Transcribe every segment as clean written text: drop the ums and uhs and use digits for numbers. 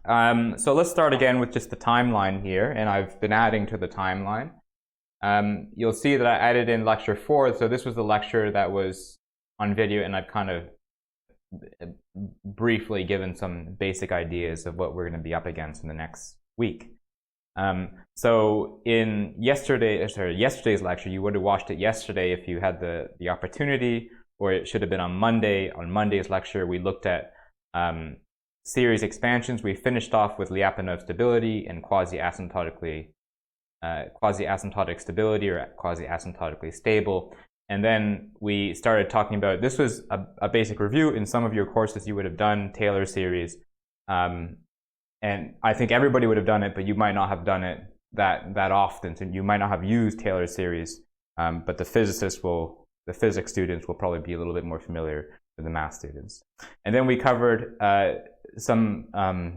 So let's start again with just the timeline here, and I've been adding to the timeline. You'll see that I added in lecture 4, so this was the lecture that was on video, and I've kind of briefly given some basic ideas of what we're going to be up against in the next week. So in yesterday's lecture, you would have watched it yesterday if you had the opportunity, or it should have been on Monday. On Monday's lecture, we looked at series expansions. We finished off with Lyapunov stability and quasi-asymptotic stability, or quasi-asymptotically stable. And then we started talking about, this was a basic review. In some of your courses you would have done Taylor series. And I think everybody would have done it, but you might not have done it that often. So you might not have used Taylor series, but the physics students will probably be a little bit more familiar with the math students. And then we covered some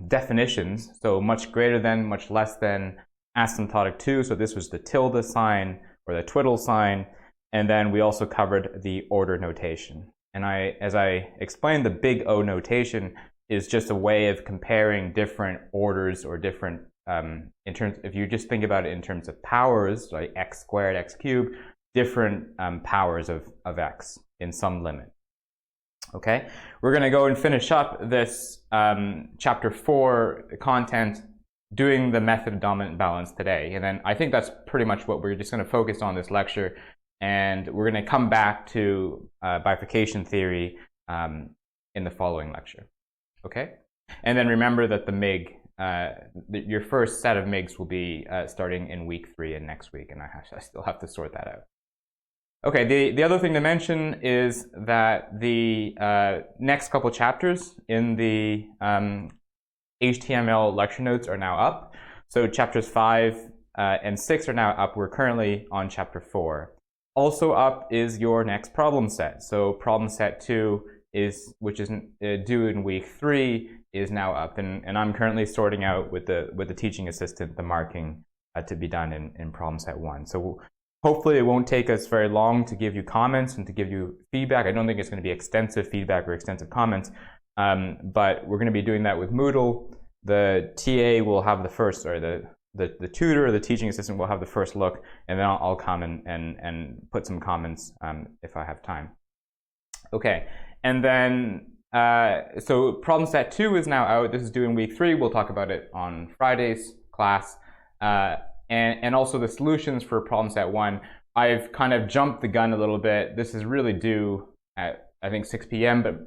definitions. So much greater than, much less than, asymptotic to. So this was the tilde sign or the twiddle sign. And then we also covered the order notation. And as I explained, the big O notation is just a way of comparing different orders, or different, in terms, if you just think about it in terms of powers, like x squared, x cubed, different powers of x in some limit. Okay, we're going to go and finish up this chapter 4 content doing the method of dominant balance today. And then I think that's pretty much what we're just going to focus on this lecture. And we're going to come back to bifurcation theory in the following lecture. Okay? And then remember that the MIG, your first set of MIGs will be starting in week 3 and next week. And I still have to sort that out. Okay, the other thing to mention is that the next couple chapters in the HTML lecture notes are now up. So chapters 5 and 6 are now up. We're currently on chapter 4. Also up is your next problem set. So problem set 2 which is due in week 3, is now up. And I'm currently sorting out with the teaching assistant the marking to be done in problem set 1. So hopefully it won't take us very long to give you comments and to give you feedback. I don't think it's going to be extensive feedback or extensive comments. But we're going to be doing that with Moodle. The TA will have the first, or the tutor or the teaching assistant will have the first look, and then I'll come and put some comments if I have time. Okay, and then so problem set 2 is now out. This is due in week 3. We'll talk about it on Friday's class, and also the solutions for problem set 1. I've kind of jumped the gun a little bit. This is really due at, I think, 6 p.m., but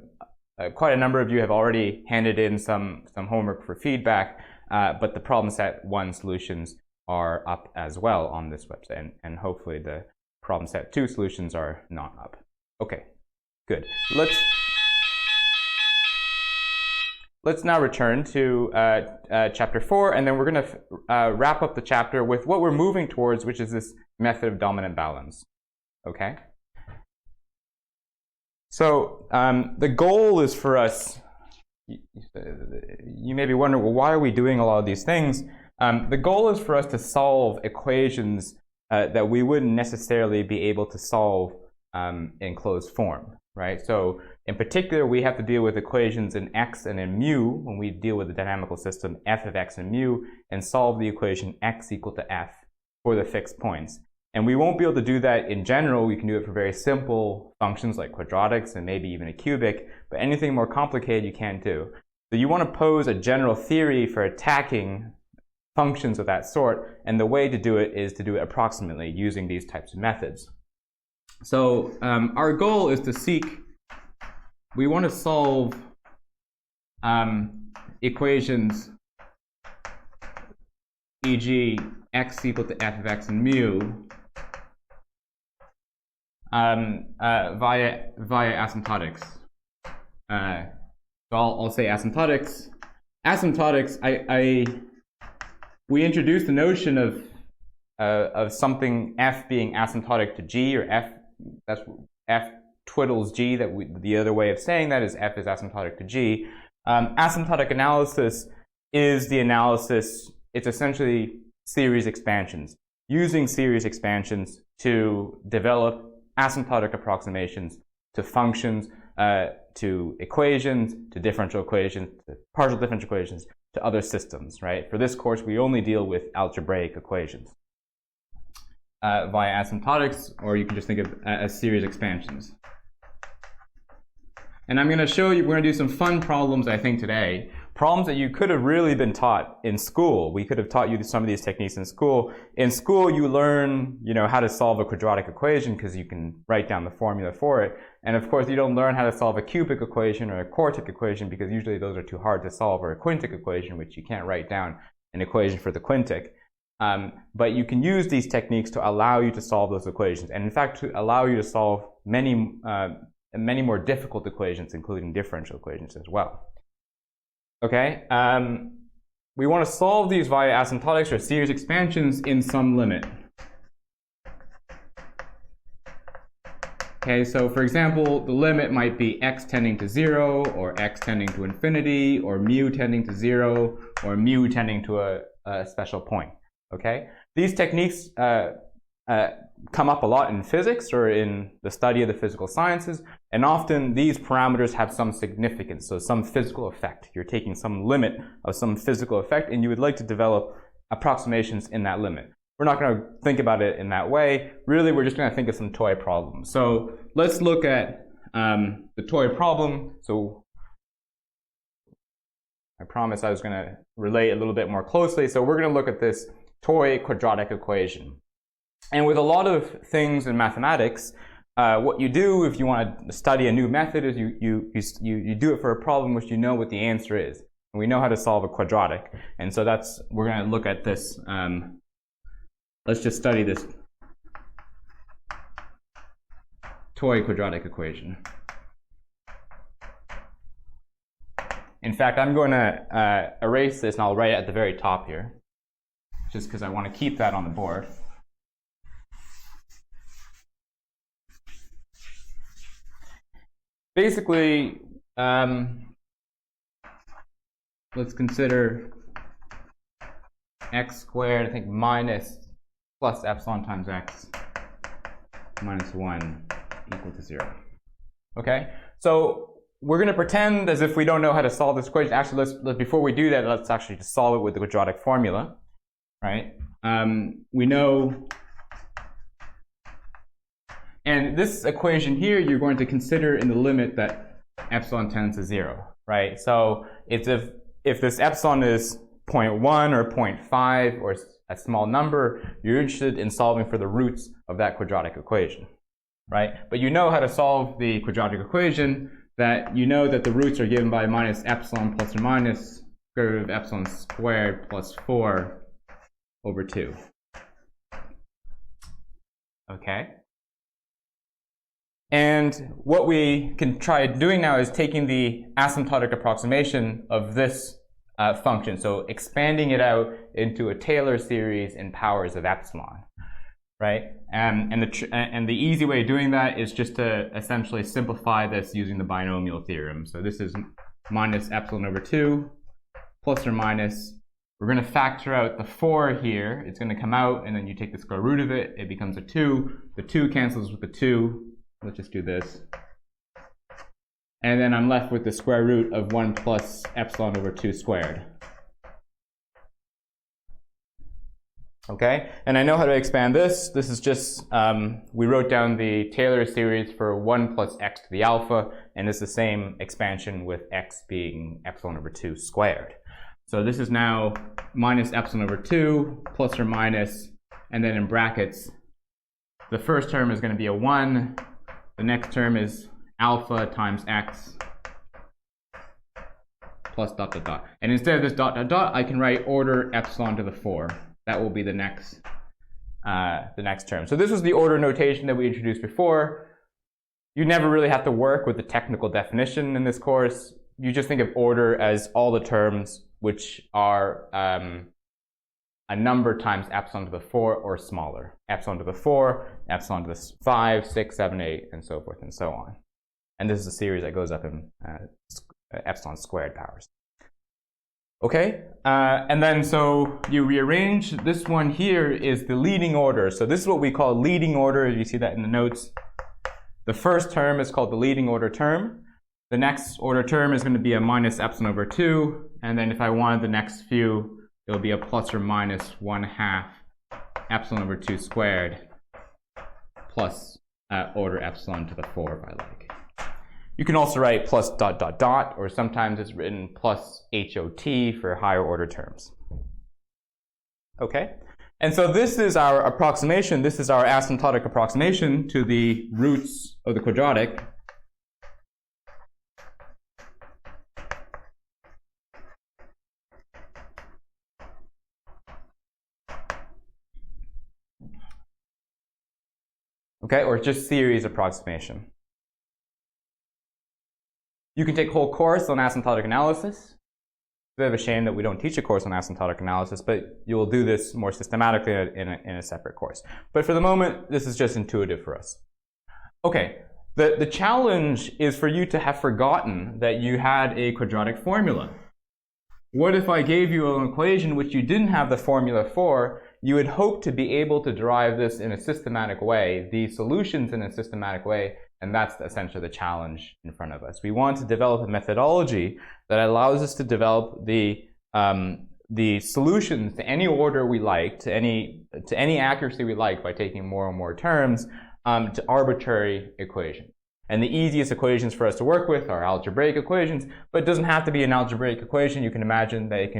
quite a number of you have already handed in some homework for feedback, but the problem set 1 solutions are up as well on this website, and hopefully the problem set 2 solutions are not up. Okay, good. Let's now return to chapter 4, and then we're going to wrap up the chapter with what we're moving towards, which is this method of dominant balance. Okay? So the goal is for us, you may be wondering, well, why are we doing a lot of these things? The goal is for us to solve equations that we wouldn't necessarily be able to solve in closed form, right? So in particular, we have to deal with equations in x and in mu when we deal with the dynamical system f of x and mu, and solve the equation x equal to f for the fixed points. And we won't be able to do that in general. We can do it for very simple functions like quadratics and maybe even a cubic, but anything more complicated you can't do. So you want to pose a general theory for attacking functions of that sort, and the way to do it is to do it approximately using these types of methods. So our goal is to we want to solve equations, e.g. x equal to f of x and mu, via asymptotics. So I'll say asymptotics. Asymptotics, we introduced the notion of something f being asymptotic to g, or f twiddles g. The other way of saying that is f is asymptotic to g. Asymptotic analysis is the analysis. It's essentially series expansions. Using series expansions to develop asymptotic approximations to functions to equations, to differential equations, to partial differential equations, to other systems, right? For this course, we only deal with algebraic equations via asymptotics, or you can just think of as series expansions. And I'm going to show you, we're going to do some fun problems, I think, today. Problems that you could have really been taught in school. We could have taught you some of these techniques in school. In school, you learn, how to solve a quadratic equation because you can write down the formula for it. And of course, you don't learn how to solve a cubic equation or a quartic equation because usually those are too hard to solve, or a quintic equation, which you can't write down an equation for the quintic. But you can use these techniques to allow you to solve those equations. And in fact, to allow you to solve many more difficult equations, including differential equations as well. Okay, we want to solve these via asymptotics or series expansions in some limit. Okay, so for example, the limit might be x tending to 0, or x tending to infinity, or mu tending to 0, or mu tending to a special point. Okay, these techniques come up a lot in physics or in the study of the physical sciences, and often these parameters have some significance, so some physical effect. You're taking some limit of some physical effect, and you would like to develop approximations in that limit. We're not going to think about it in that way. Really, we're just going to think of some toy problems. So let's look at the toy problem. So I promised I was going to relate a little bit more closely. So we're going to look at this toy quadratic equation. And with a lot of things in mathematics, what you do if you want to study a new method is you do it for a problem which you know what the answer is. And we know how to solve a quadratic. And so we're going to look at this. Let's just study this toy quadratic equation. In fact, I'm going to erase this and I'll write it at the very top here, just because I want to keep that on the board. Basically, let's consider x squared, I think, minus plus epsilon times x minus 1 equal to 0. Okay, so we're going to pretend as if we don't know how to solve this equation. Actually, let's before we do that, let's actually just solve it with the quadratic formula, right? We know. And this equation here, you're going to consider in the limit that epsilon tends to 0, right? So it's if this epsilon is 0.1 or 0.5 or a small number, you're interested in solving for the roots of that quadratic equation, right? But you know how to solve the quadratic equation, that you know that the roots are given by minus epsilon plus or minus square root of epsilon squared plus 4 over 2. Okay? And what we can try doing now is taking the asymptotic approximation of this function, so expanding it out into a Taylor series in powers of epsilon, right? And the easy way of doing that is just to essentially simplify this using the binomial theorem. So this is minus epsilon over 2 plus or minus. We're going to factor out the 4 here. It's going to come out, and then you take the square root of it. It becomes a 2. The 2 cancels with the 2. Let's just do this. And then I'm left with the square root of 1 plus epsilon over 2 squared. Okay, and I know how to expand this. This is just, we wrote down the Taylor series for 1 plus x to the alpha, and it's the same expansion with x being epsilon over 2 squared. So this is now minus epsilon over 2 plus or minus, and then in brackets, the first term is going to be a 1. The next term is alpha times x plus dot dot dot. And instead of this dot dot dot, I can write order epsilon to the 4. That will be the next term. So this was the order notation that we introduced before. You never really have to work with the technical definition in this course. You just think of order as all the terms which are a number times epsilon to the 4 or smaller. Epsilon to the 4, epsilon to the 5, 6, 7, 8, and so forth and so on. And this is a series that goes up in epsilon squared powers. Okay, and then so you rearrange. This one here is the leading order. So this is what we call leading order. You see that in the notes. The first term is called the leading order term. The next order term is going to be a minus epsilon over 2. And then if I wanted the next few, it'll be a plus or minus 1/2 epsilon over 2 squared plus order epsilon to the 4 if I like. You can also write plus dot dot dot, or sometimes it's written plus HOT for higher order terms. Okay? And so this is our approximation. This is our asymptotic approximation to the roots of the quadratic. Okay, or just series approximation. You can take a whole course on asymptotic analysis. It's a bit of a shame that we don't teach a course on asymptotic analysis, but you will do this more systematically in a separate course. But for the moment, this is just intuitive for us. Okay, the challenge is for you to have forgotten that you had a quadratic formula. What if I gave you an equation which you didn't have the formula for? You would hope to be able to derive this in a systematic way, the solutions in a systematic way, and that's essentially the challenge in front of us. We want to develop a methodology that allows us to develop the solutions to any order we like, to any accuracy we like by taking more and more terms to arbitrary equations. And the easiest equations for us to work with are algebraic equations, but it doesn't have to be an algebraic equation. You can imagine that it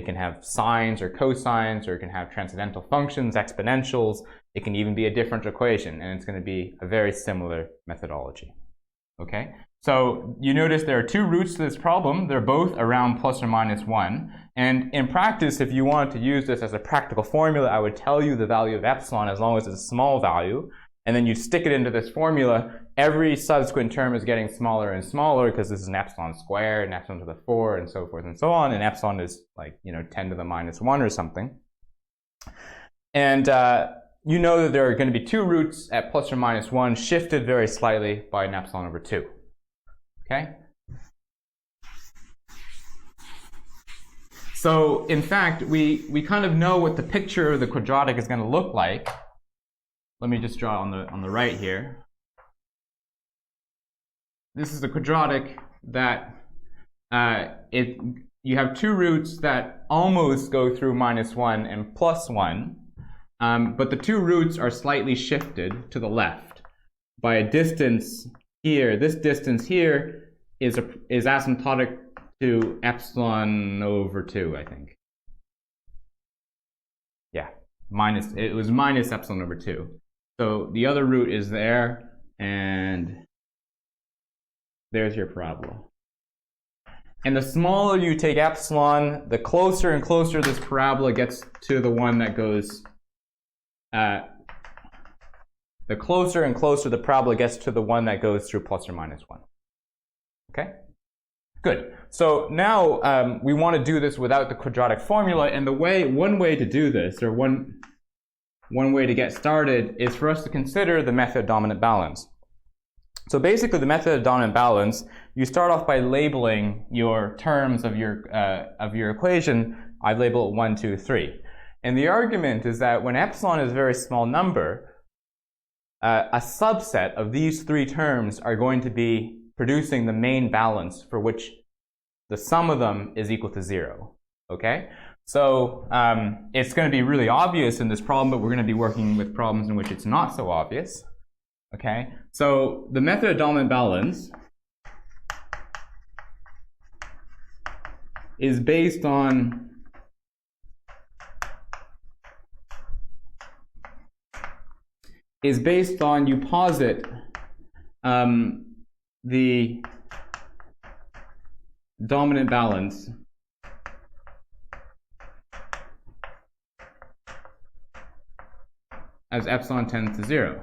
can have sines or cosines, or it can have transcendental functions, exponentials. It can even be a different equation, and it's going to be a very similar methodology. Okay? So you notice there are two roots to this problem. They're both around plus or minus 1. And in practice, if you wanted to use this as a practical formula, I would tell you the value of epsilon as long as it's a small value. And then you stick it into this formula. Every subsequent term is getting smaller and smaller because this is an epsilon squared and epsilon to the 4 and so forth and so on. And epsilon is like, 10 to the minus 1 or something. And you know that there are going to be two roots at plus or minus 1 shifted very slightly by an epsilon over 2. Okay? So in fact, we kind of know what the picture of the quadratic is going to look like. Let me just draw on the right here. This is the quadratic that you have two roots that almost go through minus 1 and plus 1, but the two roots are slightly shifted to the left by a distance here. This distance here is asymptotic to epsilon over 2, I think. Yeah, it was minus epsilon over 2. So the other root is there, and there's your parabola. And the smaller you take epsilon, the closer and closer this parabola gets to the one that goes, the closer and closer the parabola gets to the one that goes through plus or minus 1. Okay? Good. So now we want to do this without the quadratic formula, and one way to do this, or one way to get started, is for us to consider the method of dominant balance. So basically, the method of dominant balance, you start off by labeling your terms of your equation. I label it 1, 2, 3. And the argument is that when epsilon is a very small number, a subset of these three terms are going to be producing the main balance for which the sum of them is equal to 0. Okay? So it's going to be really obvious in this problem, but we're going to be working with problems in which it's not so obvious. Okay? So the method of dominant balance is based on you posit the dominant balance as epsilon tends to 0.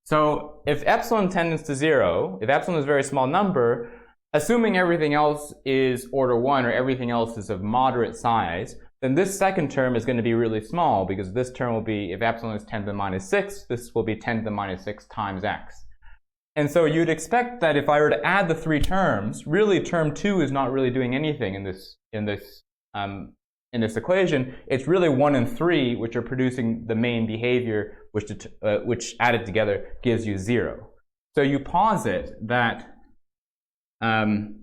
So if epsilon tends to 0, if epsilon is a very small number, assuming everything else is order 1 or everything else is of moderate size, then this second term is going to be really small, because this term will be, if epsilon is 10 to the minus 6, this will be 10 to the minus 6 times x. And so you'd expect that if I were to add the three terms, really term 2 is not really doing anything in this equation. It's really 1 and 3 which are producing the main behavior, which added together gives you 0. So you posit that 1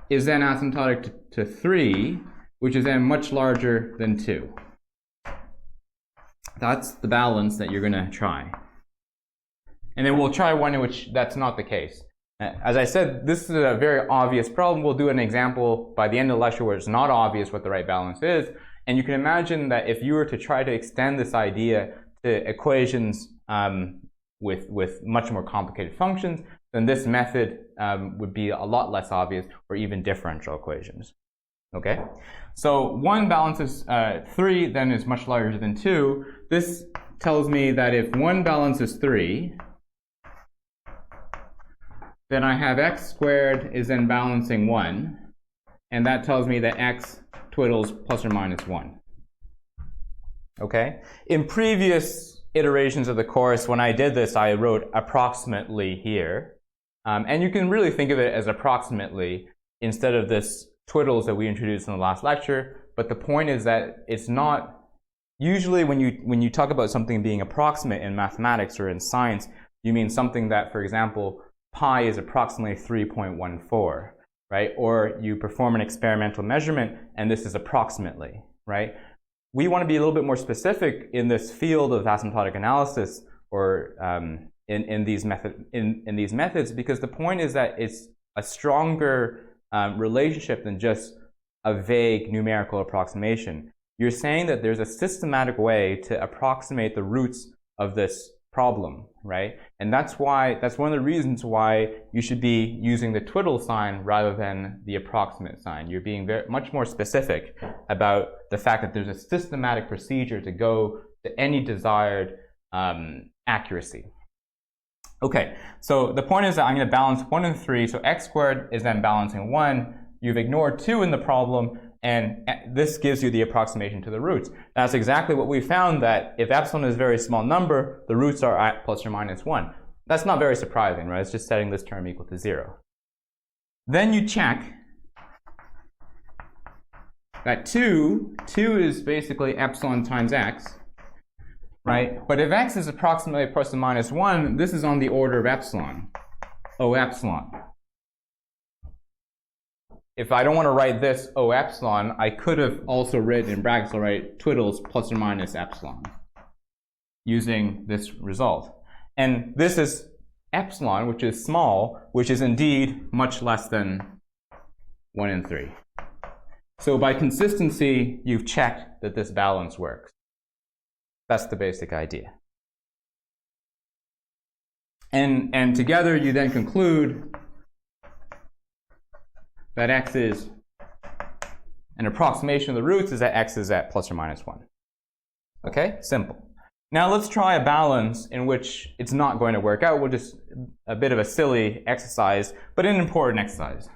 is then asymptotic to 3, which is then much larger than 2. That's the balance that you're going to try. And then we'll try one in which that's not the case. As I said, this is a very obvious problem. We'll do an example by the end of the lecture where it's not obvious what the right balance is. And you can imagine that if you were to try to extend this idea to equations with much more complicated functions, then this method would be a lot less obvious, or even differential equations. Okay? So 1 balances 3, then is much larger than 2. This tells me that if 1 balances 3, then I have x squared is then balancing 1, and that tells me that x twiddles plus or minus 1. Okay? In previous iterations of the course, when I did this, I wrote approximately here. And you can really think of it as approximately instead of this twiddles that we introduced in the last lecture. But the point is that it's not, usually when you talk about something being approximate in mathematics or in science, you mean something that, for example, pi is approximately 3.14, right? Or you perform an experimental measurement and this is approximately, right? We want to be a little bit more specific in this field of asymptotic analysis, or in these methods, because the point is that it's a stronger relationship than just a vague numerical approximation. You're saying that there's a systematic way to approximate the roots of this problem, right? And that's one of the reasons why you should be using the twiddle sign rather than the approximate sign. You're being much more specific about the fact that there's a systematic procedure to go to any desired accuracy. Okay, so the point is that I'm going to balance 1 and 3, so x squared is then balancing 1. You've ignored 2 in the problem, and this gives you the approximation to the roots. That's exactly what we found, that if epsilon is a very small number, the roots are at plus or minus 1. That's not very surprising, right? It's just setting this term equal to 0. Then you check that 2 is basically epsilon times x, right? But if x is approximately plus or minus 1, this is on the order of epsilon, O epsilon. If I don't want to write this O epsilon, I could have also written in brackets, I'll write twiddles plus or minus epsilon using this result. And this is epsilon, which is small, which is indeed much less than 1 and 3. So by consistency, you've checked that this balance works. That's the basic idea. And together, you then conclude that x is an approximation of the roots is that x is at plus or minus 1. Okay, simple. Now let's try a balance in which it's not going to work out. We'll just a bit of a silly exercise, but an important exercise.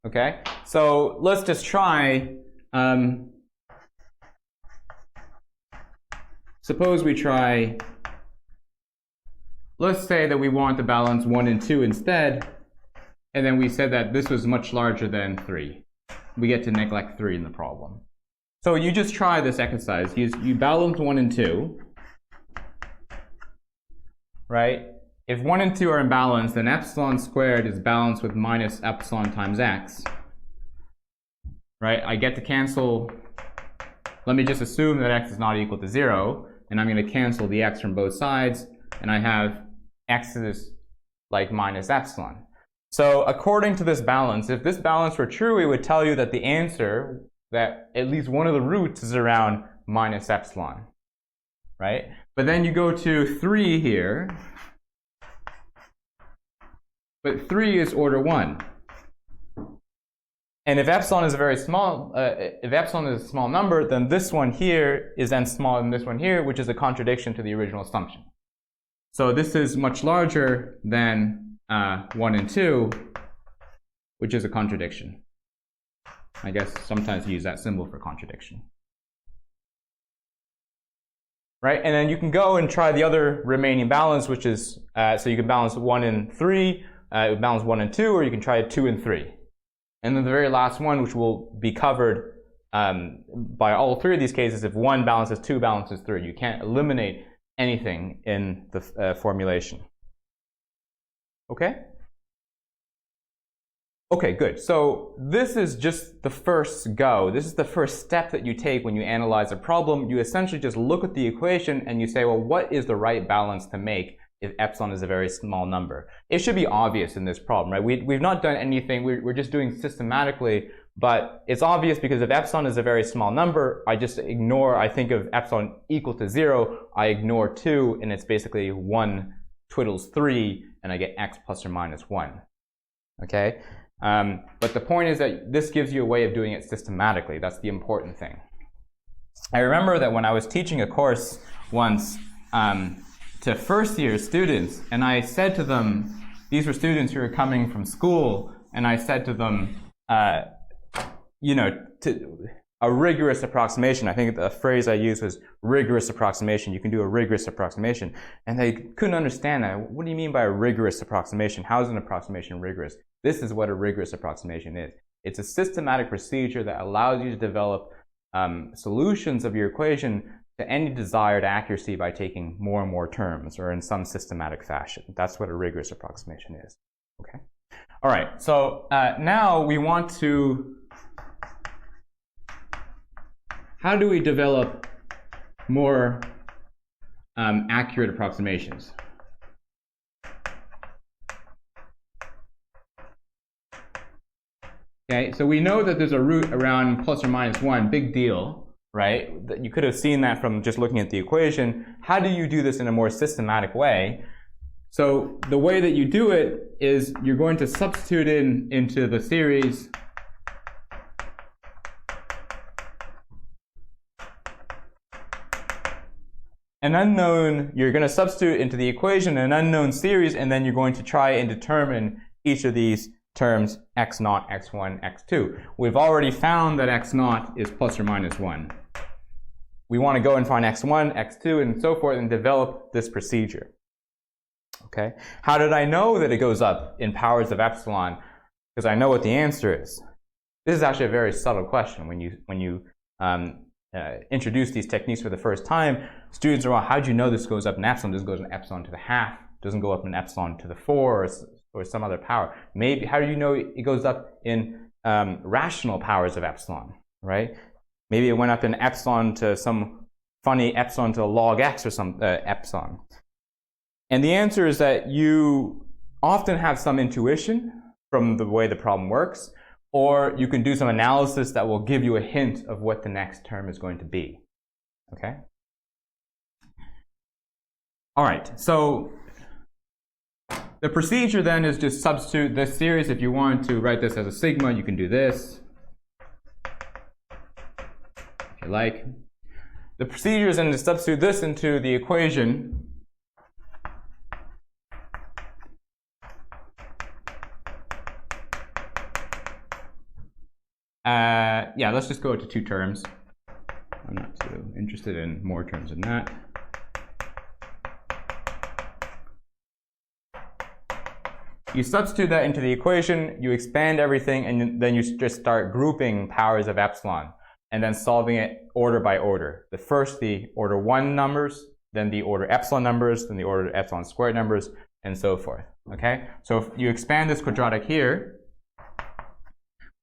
Okay, so let's just try, suppose we try, let's say that we want to balance 1 and 2 instead, and then we said that this was much larger than 3. We get to neglect 3 in the problem. So you just try this exercise. You balance 1 and 2, right? If 1 and 2 are in balance, then epsilon squared is balanced with minus epsilon times x. Right? I get to cancel. Let me just assume that x is not equal to 0, and I'm going to cancel the x from both sides, and I have x is like minus epsilon. So according to this balance, if this balance were true, it would tell you that the answer, that at least one of the roots is around minus epsilon. Right? But then you go to 3 here. But 3 is order 1. And if epsilon is a very small, if epsilon is a small number, then this one here is then smaller than this one here, which is a contradiction to the original assumption. So this is much larger than 1 and 2, which is a contradiction. I guess sometimes you use that symbol for contradiction. Right? And then you can go and try the other remaining balance, which is, so you can balance 1 and 3, balance 1 and 2, or you can try 2 and 3. And then the very last one, which will be covered by all three of these cases, if 1 balances 2 balances 3. You can't eliminate anything in the formulation. Okay? Okay, good. So this is just the first go. This is the first step that you take when you analyze a problem. You essentially just look at the equation and you say, well, what is the right balance to make if epsilon is a very small number? It should be obvious in this problem, right? We've not done anything. We're just doing systematically, but it's obvious because if epsilon is a very small number, I just ignore, I think of epsilon equal to 0, I ignore 2, and it's basically 1 twiddles 3, and I get x plus or minus 1. Okay? But the point is that this gives you a way of doing it systematically. That's the important thing. I remember that when I was teaching a course once to first-year students, and I said to them, these were students who were coming from school, and I said to them, you know, a rigorous approximation. I think the phrase I used was rigorous approximation. You can do a rigorous approximation. And they couldn't understand that. What do you mean by a rigorous approximation? How is an approximation rigorous? This is what a rigorous approximation is. It's a systematic procedure that allows you to develop solutions of your equation to any desired accuracy by taking more and more terms or in some systematic fashion. That's what a rigorous approximation is. Okay. All right. So now we want to. How do we develop more accurate approximations? Okay, so we know that there's a root around plus or minus 1, big deal, right? You could have seen that from just looking at the equation. How do you do this in a more systematic way? So the way that you do it is you're going to substitute into the series an unknown, you're going to substitute into the equation an unknown series, and then you're going to try and determine each of these terms, x0, x1, x2. We've already found that x0 is plus or minus 1. We want to go and find x1, x2, and so forth, and develop this procedure. Okay? How did I know that it goes up in powers of epsilon? Because I know what the answer is. This is actually a very subtle question. When you introduce these techniques for the first time, students are, well, how do you know this goes up in epsilon? This goes in epsilon to the half. It doesn't go up in epsilon to the 4 or some other power. Maybe, how do you know it goes up in rational powers of epsilon, right? Maybe it went up in epsilon to some funny epsilon to log x or some epsilon. And the answer is that you often have some intuition from the way the problem works, or you can do some analysis that will give you a hint of what the next term is going to be. Okay? All right, so the procedure then is just substitute this series. If you want to write this as a sigma, you can do this, if you like. The procedure is then to substitute this into the equation. Yeah, let's just go to 2 terms. I'm not so interested in more terms than that. You substitute that into the equation, you expand everything, and then you just start grouping powers of epsilon, and then solving it order by order. First the order 1 numbers, then the order epsilon numbers, then the order epsilon squared numbers, and so forth. Okay? So if you expand this quadratic here,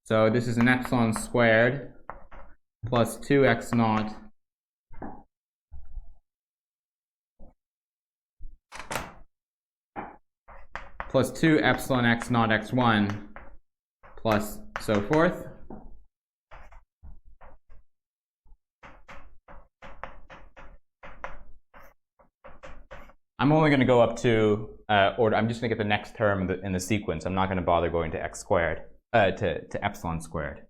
so this is an epsilon squared plus 2x0 plus 2 epsilon x0 x1 plus so forth. I'm only going to go up to order. I'm just going to get the next term in the sequence. I'm not going to bother going to x squared. To epsilon squared.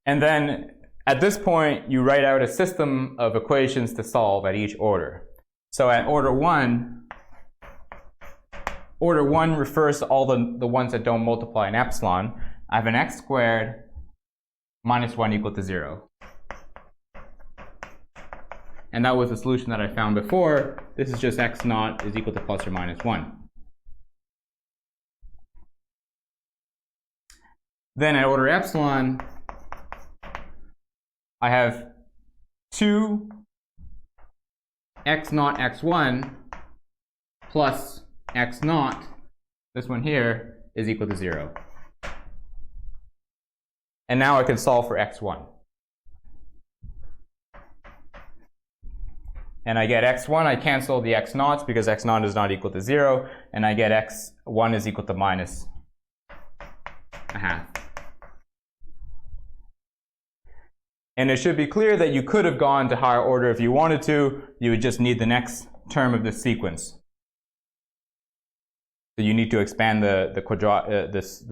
And then at this point, you write out a system of equations to solve at each order. So at order 1 refers to all the ones that don't multiply in epsilon. I have an x squared minus 1 equal to 0. and that was the solution that I found before. This is just x naught is equal to plus or minus 1. Then at order epsilon, I have 2 x naught x1 plus x naught, this one here, is equal to 0. And now I can solve for x1. And I get x1, I cancel the x naughts because x naught is not equal to 0, and I get x1 is equal to minus a half. And it should be clear that you could have gone to higher order if you wanted to. You would just need the next term of this sequence. So you need to expand this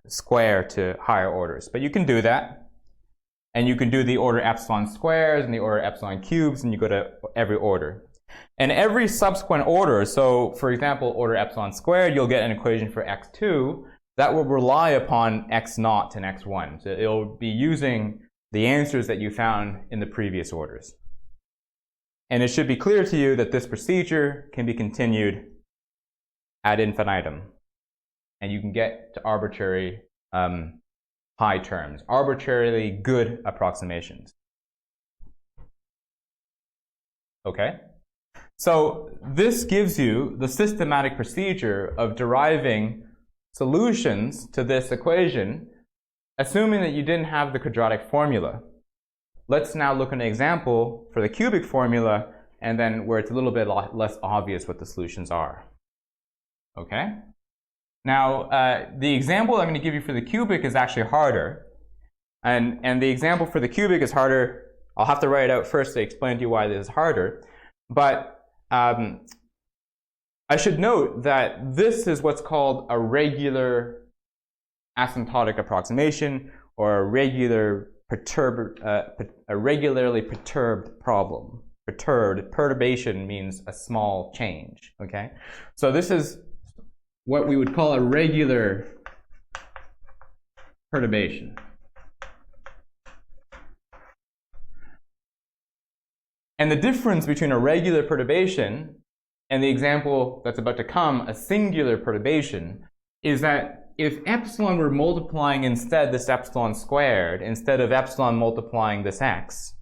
square to higher orders. But you can do that. And you can do the order epsilon squares and the order epsilon cubes, and you go to every order. And every subsequent order, so for example, order epsilon squared, you'll get an equation for x2 that will rely upon x naught and x1. So it'll be using the answers that you found in the previous orders. And it should be clear to you that this procedure can be continued ad infinitum. And you can get to arbitrary high terms, arbitrarily good approximations. Okay? So this gives you the systematic procedure of deriving solutions to this equation, assuming that you didn't have the quadratic formula. Let's now look at an example for the cubic formula, and then where it's a little bit less obvious what the solutions are. Okay? Now, the example I'm going to give you for the cubic is actually harder. And the example for the cubic is harder. I'll have to write it out first to explain to you why this is harder. But I should note that this is what's called a regular asymptotic approximation, or a regularly perturbed problem. Perturbation means a small change. Okay? So this is what we would call a regular perturbation. And the difference between a regular perturbation and the example that's about to come, a singular perturbation, is that if epsilon were multiplying instead this epsilon squared, instead of epsilon multiplying this x,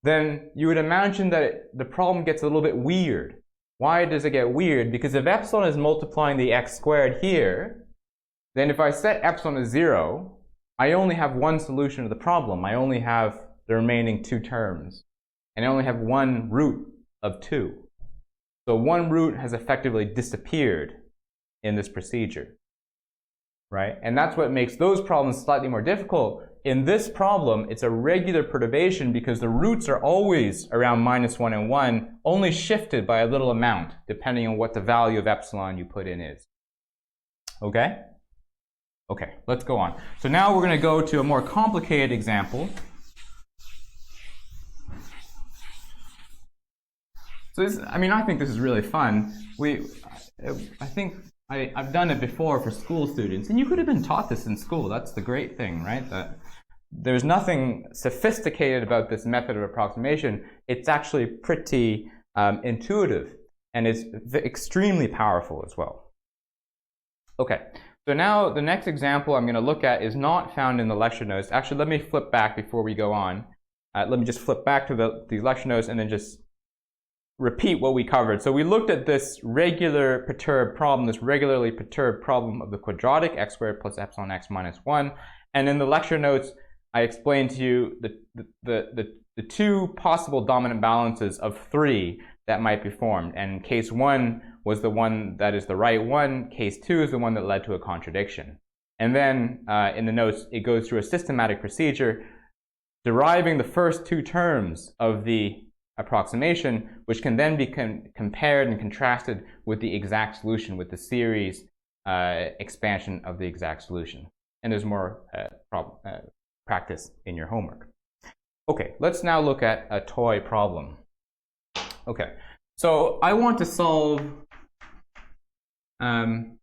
then you would imagine that the problem gets a little bit weird. Why does it get weird? Because if epsilon is multiplying the x squared here, then if I set epsilon to 0, I only have one solution to the problem. I only have the remaining 2 terms. And I only have one root of 2. So one root has effectively disappeared in this procedure. Right? And that's what makes those problems slightly more difficult. In this problem, it's a regular perturbation because the roots are always around -1 and 1, only shifted by a little amount, depending on what the value of epsilon you put in is. Okay? Okay, let's go on. So now we're going to go to a more complicated example. So this, I think this is really fun. I think I've done it before for school students, and you could have been taught this in school. That's the great thing, right? That there's nothing sophisticated about this method of approximation. It's actually pretty intuitive, and it's extremely powerful as well. Okay, so now the next example I'm going to look at is not found in the lecture notes. Actually, let me flip back before we go on. Let me just flip back to the lecture notes and then just repeat what we covered. So we looked at this regularly perturbed problem of the quadratic x squared plus epsilon x minus 1. And in the lecture notes, I explained to you the 2 possible dominant balances of 3 that might be formed. And case 1 was the one that is the right one. Case 2 is the one that led to a contradiction. And then in the notes, it goes through a systematic procedure deriving the first 2 terms of the approximation, which can then be compared and contrasted with the exact solution, with the series expansion of the exact solution. And there's more practice in your homework. Okay, let's now look at a toy problem. Okay, so I want to solve, or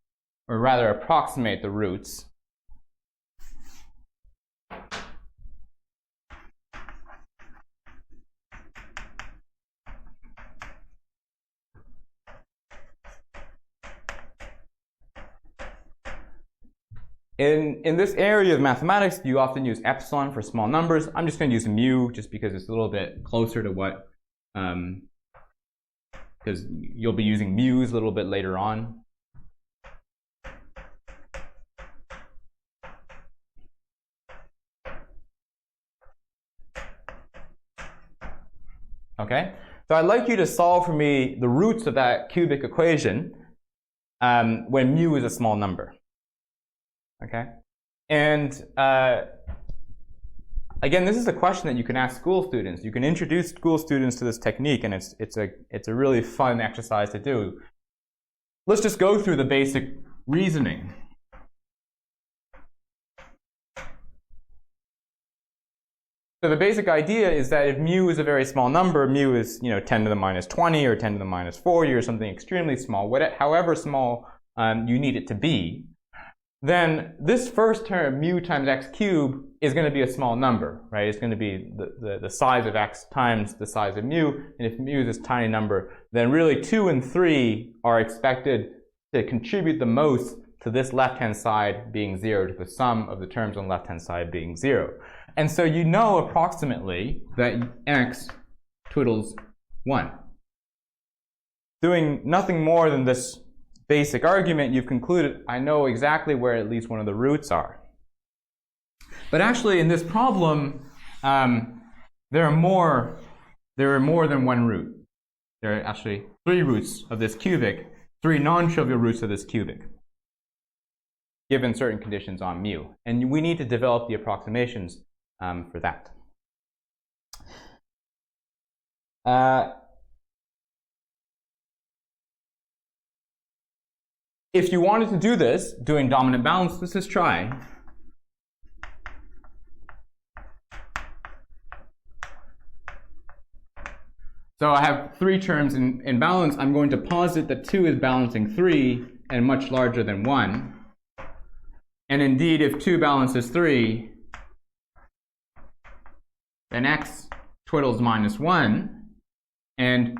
rather approximate the roots In this area of mathematics, you often use epsilon for small numbers. I'm just going to use mu just because it's a little bit closer to what, because you'll be using mu's a little bit later on. Okay, so I'd like you to solve for me the roots of that cubic equation when mu is a small number. Okay, and again, this is a question that you can ask school students. You can introduce school students to this technique, and it's a really fun exercise to do. Let's just go through the basic reasoning. So the basic idea is that if mu is a very small number, mu is 10 to the minus 20 or 10 to the minus 40 or something extremely small, however small you need it to be, then this first term, mu times x cubed, is going to be a small number, right? It's going to be the size of x times the size of mu, and if mu is this tiny number, then really 2 and 3 are expected to contribute the most to this left-hand side being 0, to the sum of the terms on the left-hand side being 0. And so you know approximately that x twiddles 1. Doing nothing more than this basic argument, you've concluded I know exactly where at least one of the roots are. But actually, in this problem, there are more than one root. There are actually 3 roots of this cubic, 3 non-trivial roots of this cubic, given certain conditions on mu. And we need to develop the approximations for that. If you wanted to do this, doing dominant balance, let's just try. So I have 3 terms in balance. I'm going to posit that 2 is balancing 3 and much larger than 1. And indeed, if 2 balances 3, then x twiddles minus 1, and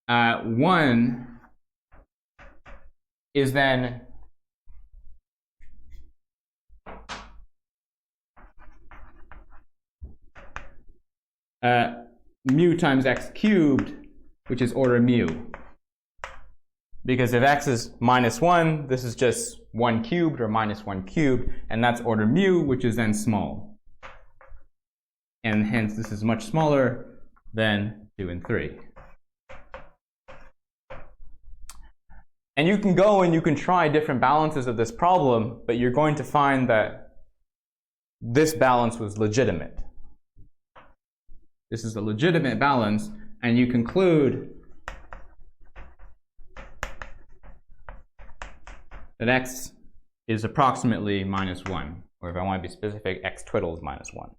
1 is then mu times x cubed, which is order mu. Because if x is minus 1, this is just 1 cubed or minus 1 cubed, and that's order mu, which is then small. And hence this is much smaller than 2 and 3. And you can go and you can try different balances of this problem, but you're going to find that this balance was legitimate. This is a legitimate balance, and you conclude that x is approximately minus 1, or if I want to be specific, x twiddles minus 1.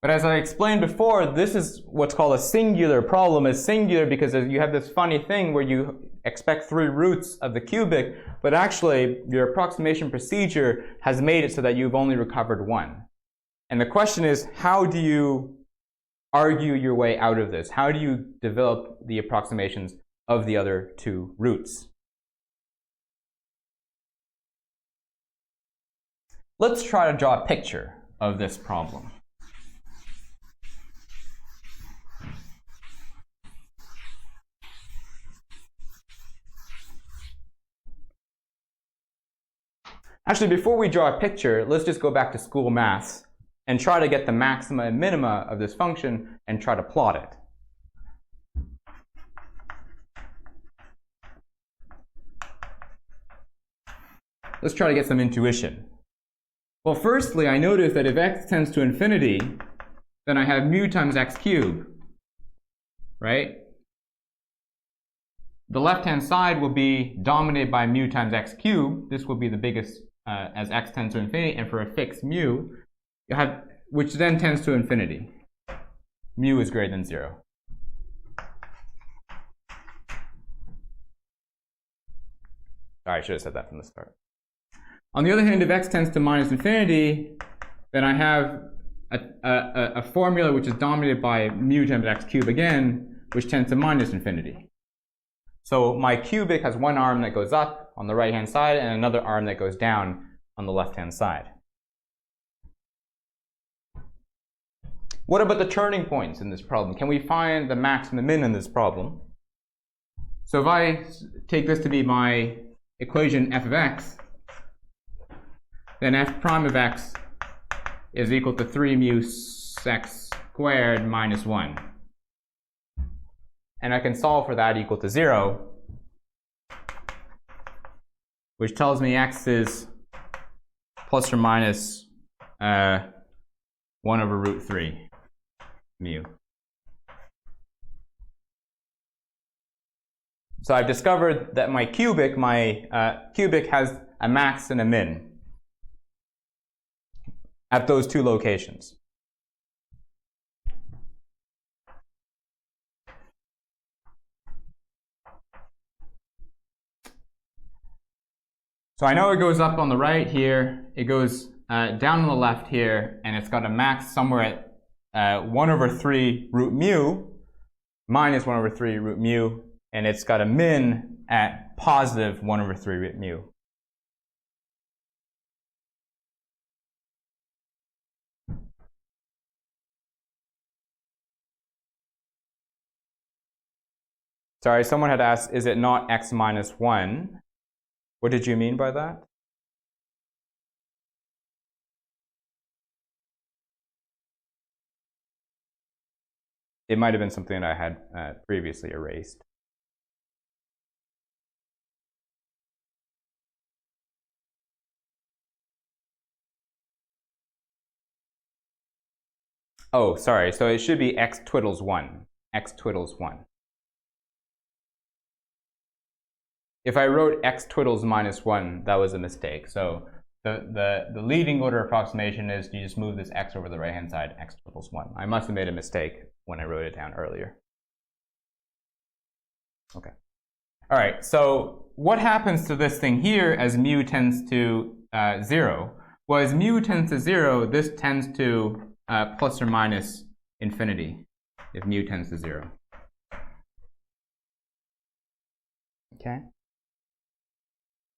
But as I explained before, this is what's called a singular problem. It's singular because you have this funny thing where you expect 3 roots of the cubic, but actually your approximation procedure has made it so that you've only recovered 1. And the question is, how do you argue your way out of this? How do you develop the approximations of the other 2 roots? Let's try to draw a picture of this problem. Actually, before we draw a picture, let's just go back to school maths and try to get the maxima and minima of this function and try to plot it. Let's try to get some intuition. Well, firstly, I notice that if x tends to infinity, then I have mu times x cubed, right? The left-hand side will be dominated by mu times x cubed. This will be the biggest as x tends to infinity, and for a fixed mu, you have, which then tends to infinity. Mu is greater than 0. Sorry, I should have said that from the start. On the other hand, if x tends to minus infinity, then I have a formula which is dominated by mu times x cubed again, which tends to minus infinity. So my cubic has one arm that goes up on the right-hand side and another arm that goes down on the left-hand side. What about the turning points in this problem? Can we find the max and the min in this problem? So if I take this to be my equation f of x, then f prime of x is equal to 3 mu x squared minus 1. And I can solve for that equal to 0, which tells me x is plus or minus 1 over root 3 mu. So I've discovered that my cubic has a max and a min at those two locations. So I know it goes up on the right here, it goes down on the left here, and it's got a max somewhere at 1 over 3 root mu, minus 1 over 3 root mu, and it's got a min at positive 1 over 3 root mu. Sorry, someone had asked, is it not x minus 1? What did you mean by that? It might have been something that I had previously erased. Oh, sorry. So it should be x twiddles 1. X twiddles 1. If I wrote x twiddles minus 1, that was a mistake. So the leading order approximation is you just move this x over the right-hand side, x twiddles 1. I must have made a mistake when I wrote it down earlier. Okay. All right, so what happens to this thing here as mu tends to 0? Well, as mu tends to 0, this tends to plus or minus infinity if mu tends to 0. Okay.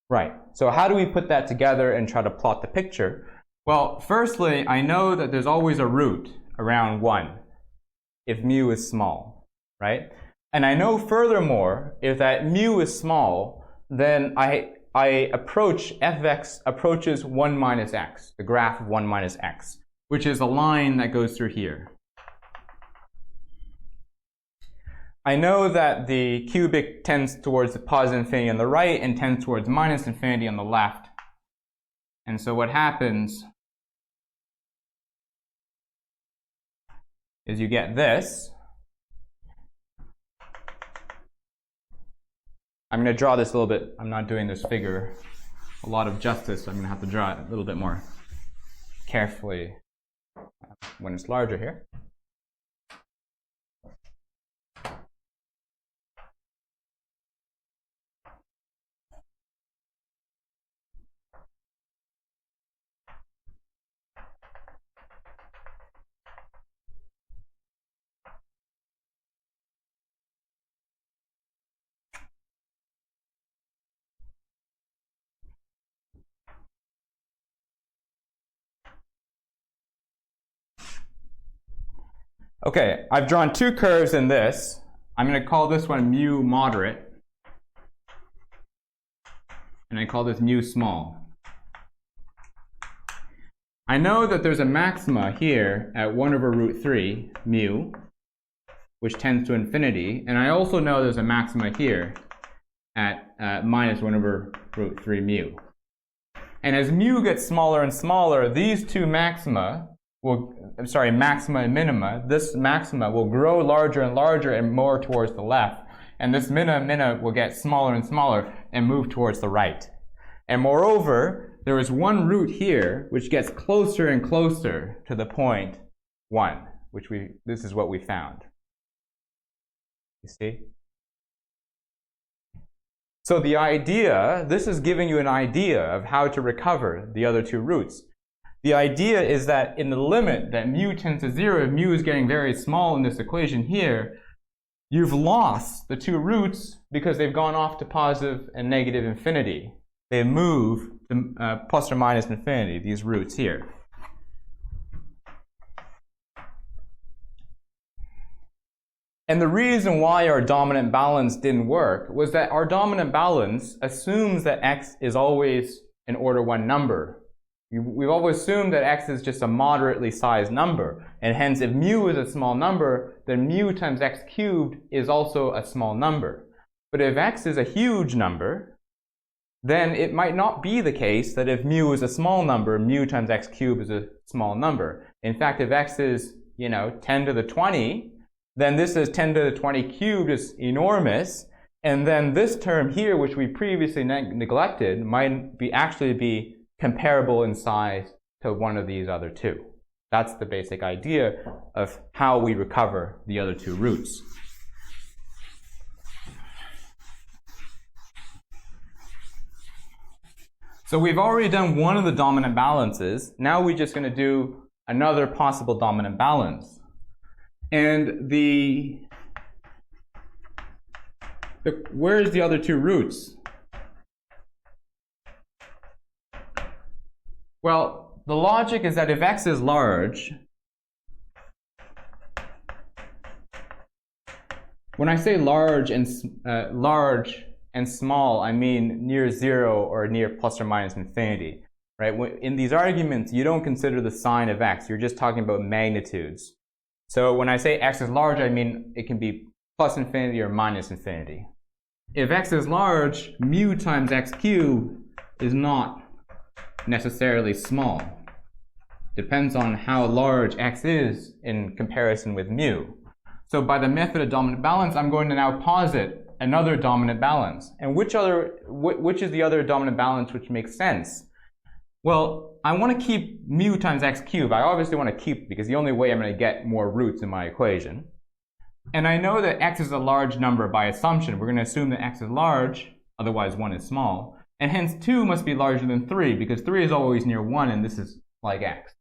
Right, so how do we put that together and try to plot the picture? Well, firstly, I know that there's always a root around 1 if mu is small, right? And I know furthermore, if that mu is small, then I approach f of x approaches 1 minus x, the graph of 1 minus x, which is a line that goes through here. I know that the cubic tends towards the positive infinity on the right and tends towards minus infinity on the left. And so what happens is you get this. I'm going to draw this a little bit. I'm not doing this figure a lot of justice, so I'm going to have to draw it a little bit more carefully when it's larger here. Okay, I've drawn two curves in this. I'm going to call this one mu moderate, and I call this mu small. I know that there's a maxima here at 1 over root 3 mu, which tends to infinity, and I also know there's a maxima here at minus 1 over root 3 mu. And as mu gets smaller and smaller, these two maxima maxima and minima, this maxima will grow larger and larger and more towards the left, and this minima will get smaller and smaller and move towards the right. And moreover, there is one root here which gets closer and closer to the point 1, which this is what we found. You see? So the idea, this is giving you an idea of how to recover the other two roots. The idea is that in the limit that mu tends to 0, if mu is getting very small in this equation here, you've lost the two roots because they've gone off to positive and negative infinity. They move to plus or minus infinity, these roots here. And the reason why our dominant balance didn't work was that our dominant balance assumes that x is always an order 1 number. We've always assumed that x is just a moderately sized number, and hence if mu is a small number, then mu times x cubed is also a small number. But if x is a huge number, then it might not be the case that if mu is a small number, mu times x cubed is a small number. In fact, if x is, 10 to the 20, then this is 10 to the 20 cubed is enormous, and then this term here, which we previously neglected, might actually be comparable in size to one of these other two. That's the basic idea of how we recover the other two roots. So we've already done one of the dominant balances. Now we're just going to do another possible dominant balance. And where's the other two roots? Well, the logic is that if x is large, when I say large and small, I mean near 0 or near plus or minus infinity, right? In these arguments, you don't consider the sign of x. You're just talking about magnitudes. So when I say x is large, I mean it can be plus infinity or minus infinity. If x is large, mu times x cubed is not necessarily small. Depends on how large x is in comparison with mu. So by the method of dominant balance, I'm going to now posit another dominant balance. And which is the other dominant balance which makes sense? Well, I want to keep mu times x cubed. I obviously want to keep it because the only way I'm going to get more roots in my equation. And I know that x is a large number by assumption. We're going to assume that x is large, otherwise 1 is small. And hence 2 must be larger than 3 because 3 is always near 1 and this is like x.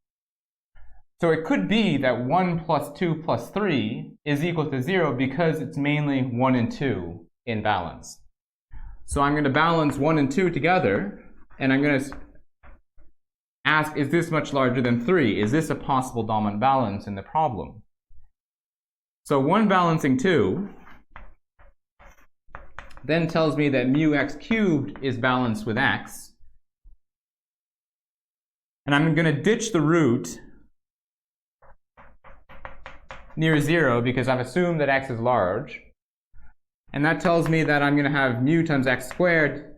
So it could be that 1 plus 2 plus 3 is equal to 0 because it's mainly 1 and 2 in balance. So I'm going to balance 1 and 2 together, and I'm going to ask, is this much larger than 3? Is this a possible dominant balance in the problem? So 1 balancing 2 then tells me that mu x cubed is balanced with x. And I'm going to ditch the root near 0 because I've assumed that x is large. And that tells me that I'm going to have mu times x squared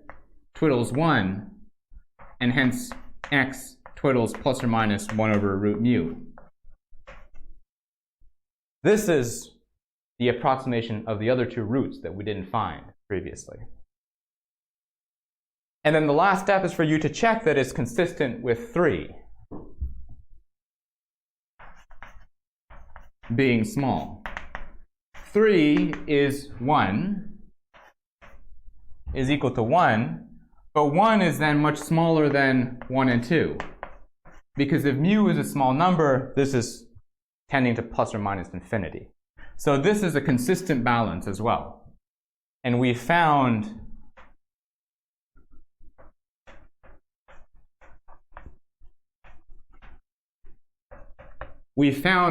twiddles 1, and hence x twiddles plus or minus 1 over root mu. This is the approximation of the other two roots that we didn't find previously. And then the last step is for you to check that it's consistent with 3 being small. 3 is 1, is equal to 1, but 1 is then much smaller than 1 and 2. Because if mu is a small number, this is tending to plus or minus infinity. So this is a consistent balance as well. And we found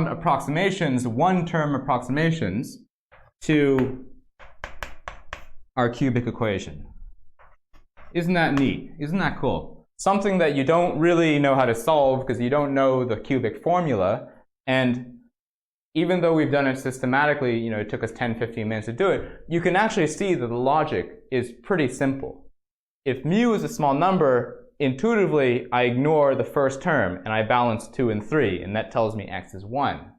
approximations, one-term approximations, to our cubic equation. Isn't that neat? Isn't that cool? Something that you don't really know how to solve because you don't know the cubic formula, and even though we've done it systematically, it took us 10-15 minutes to do it, you can actually see that the logic is pretty simple. If mu is a small number, intuitively I ignore the first term and I balance 2 and 3, and that tells me x is 1.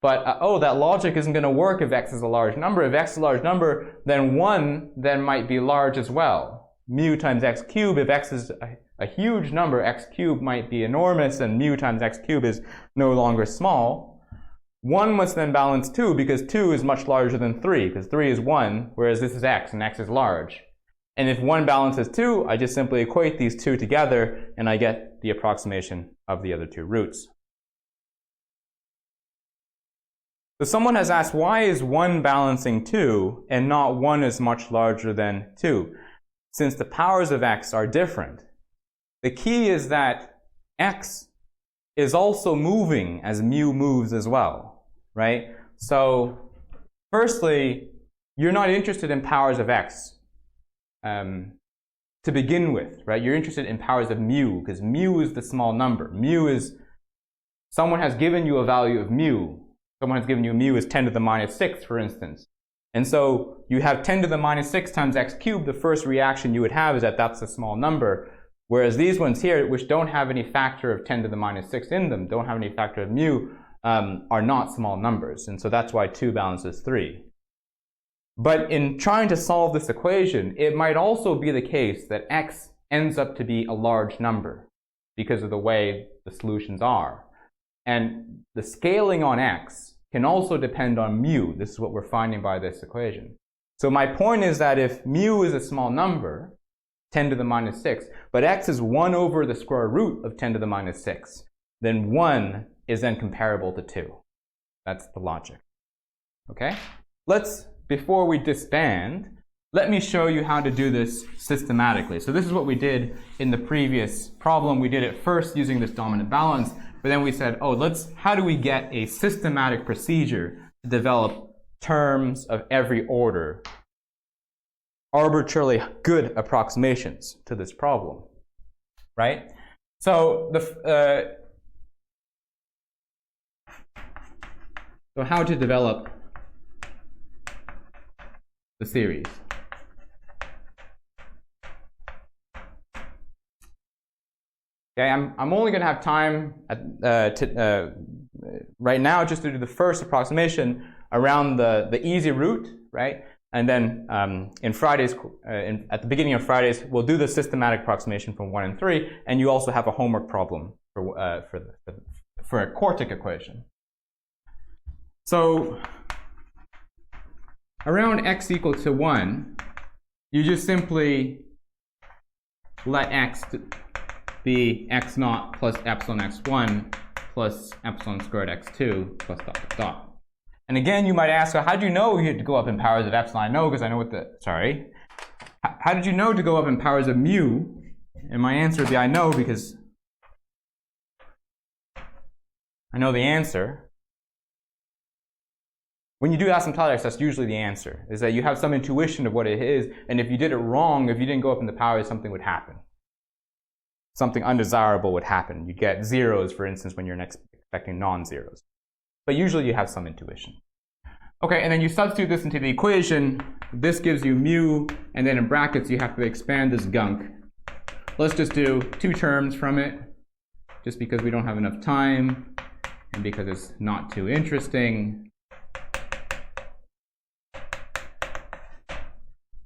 But that logic isn't going to work if x is a large number. If x is a large number, then 1 then might be large as well. Mu times x cubed, if x is a huge number, x cubed might be enormous, and mu times x cubed is no longer small. 1 must then balance 2 because 2 is much larger than 3 because 3 is 1, whereas this is x and x is large. And if 1 balances 2, I just simply equate these two together and I get the approximation of the other two roots. So someone has asked, why is 1 balancing 2 and not 1 is much larger than 2? Since the powers of x are different. The key is that x is also moving as mu moves as well, right? So firstly, you're not interested in powers of x to begin with, right? You're interested in powers of mu, because mu is the small number. Mu is, someone has given you a value of mu. Someone has given you mu as 10 to the minus 6, for instance. And so you have 10 to the minus 6 times x cubed. The first reaction you would have is that that's a small number. Whereas these ones here, which don't have any factor of 10 to the minus 6 in them, don't have any factor of mu, are not small numbers. And so that's why 2 balances 3. But in trying to solve this equation, it might also be the case that x ends up to be a large number because of the way the solutions are. And the scaling on x can also depend on mu. This is what we're finding by this equation. So my point is that if mu is a small number, 10 to the minus 6, but x is 1 over the square root of 10 to the minus 6, then 1 is then comparable to 2. That's the logic. Okay? Before we disband, let me show you how to do this systematically. So this is what we did in the previous problem. We did it first using this dominant balance, but then we said, oh, how do we get a systematic procedure to develop terms of every order, arbitrarily good approximations to this problem, right? So so how to develop the series. Okay, I'm only going to have time right now just to do the first approximation around the easy root, right? And then in Fridays, at the beginning of Fridays, we'll do the systematic approximation from 1 and 3, and you also have a homework problem for a quartic equation. So around x equal to 1, you just simply let x be x naught plus epsilon x1 plus epsilon squared x2 plus dot dot dot. And again, you might ask, how did you know you had to go up in powers of epsilon? I know because I know what how did you know to go up in powers of mu? And my answer would be, I know because I know the answer. When you do asymptotics, that's usually the answer, is that you have some intuition of what it is, and if you did it wrong, if you didn't go up in the powers, something would happen. Something undesirable would happen. You'd get zeros, for instance, when you're expecting non-zeros. But usually you have some intuition. Okay, and then you substitute this into the equation. This gives you mu, and then in brackets you have to expand this gunk. Let's just do 2 terms from it, just because we don't have enough time, and because it's not too interesting.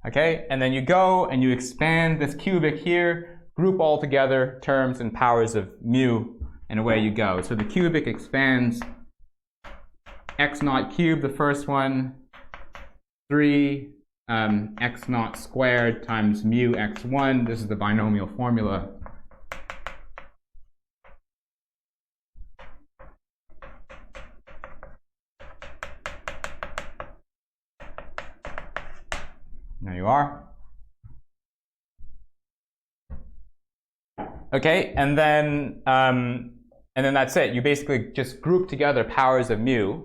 Okay, and then you go and you expand this cubic here, group all together terms and powers of mu, and away you go. So the cubic expands x naught cubed, the first one, 3 x naught squared times mu x1. This is the binomial formula. There you are. Okay, and then that's it. You basically just group together powers of mu.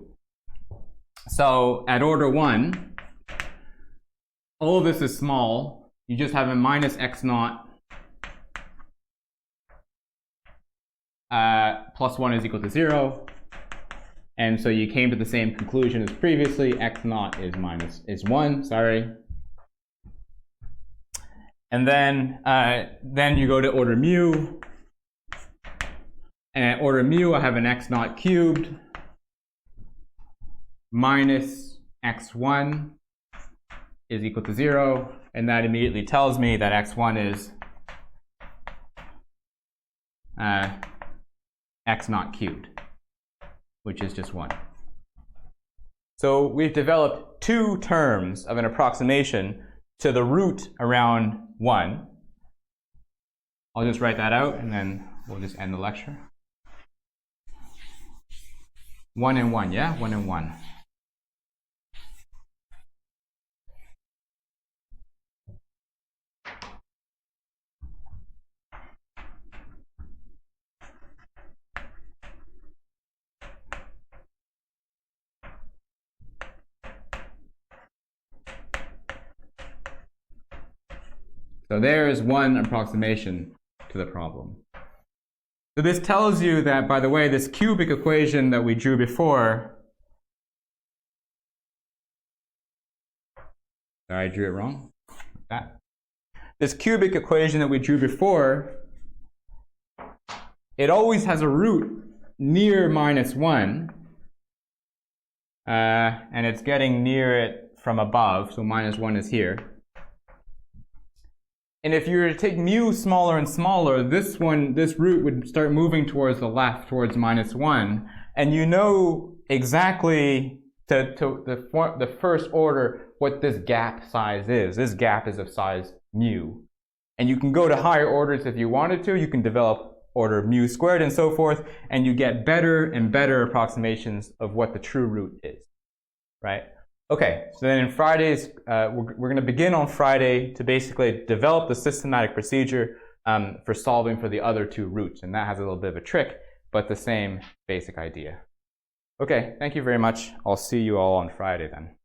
So at order 1, all of this is small. You just have a minus x naught plus 1 is equal to 0. And so you came to the same conclusion as previously. X naught is 1, sorry. And then you go to order mu. And at order mu, I have an x naught cubed minus x1 is equal to 0. And that immediately tells me that x1 is x naught cubed, which is just 1. So we've developed 2 terms of an approximation to the root around 1. I'll just write that out and then we'll just end the lecture. 1 and 1, yeah? 1 and 1. So there is one approximation to the problem. So this tells you that, by the way, this cubic equation that we drew before, sorry, I drew it wrong. Like that. This cubic equation that we drew before, it always has a root near -1, and it's getting near it from above, so -1 is here. And if you were to take mu smaller and smaller, this root would start moving towards the left, towards -1, and you know exactly the first order what this gap size is. This gap is of size mu. And you can go to higher orders if you wanted to. You can develop order mu squared and so forth, and you get better and better approximations of what the true root is, right? Okay, so then in Fridays, we're going to begin on Friday to basically develop the systematic procedure for solving for the other two roots. And that has a little bit of a trick, but the same basic idea. Okay, thank you very much. I'll see you all on Friday then.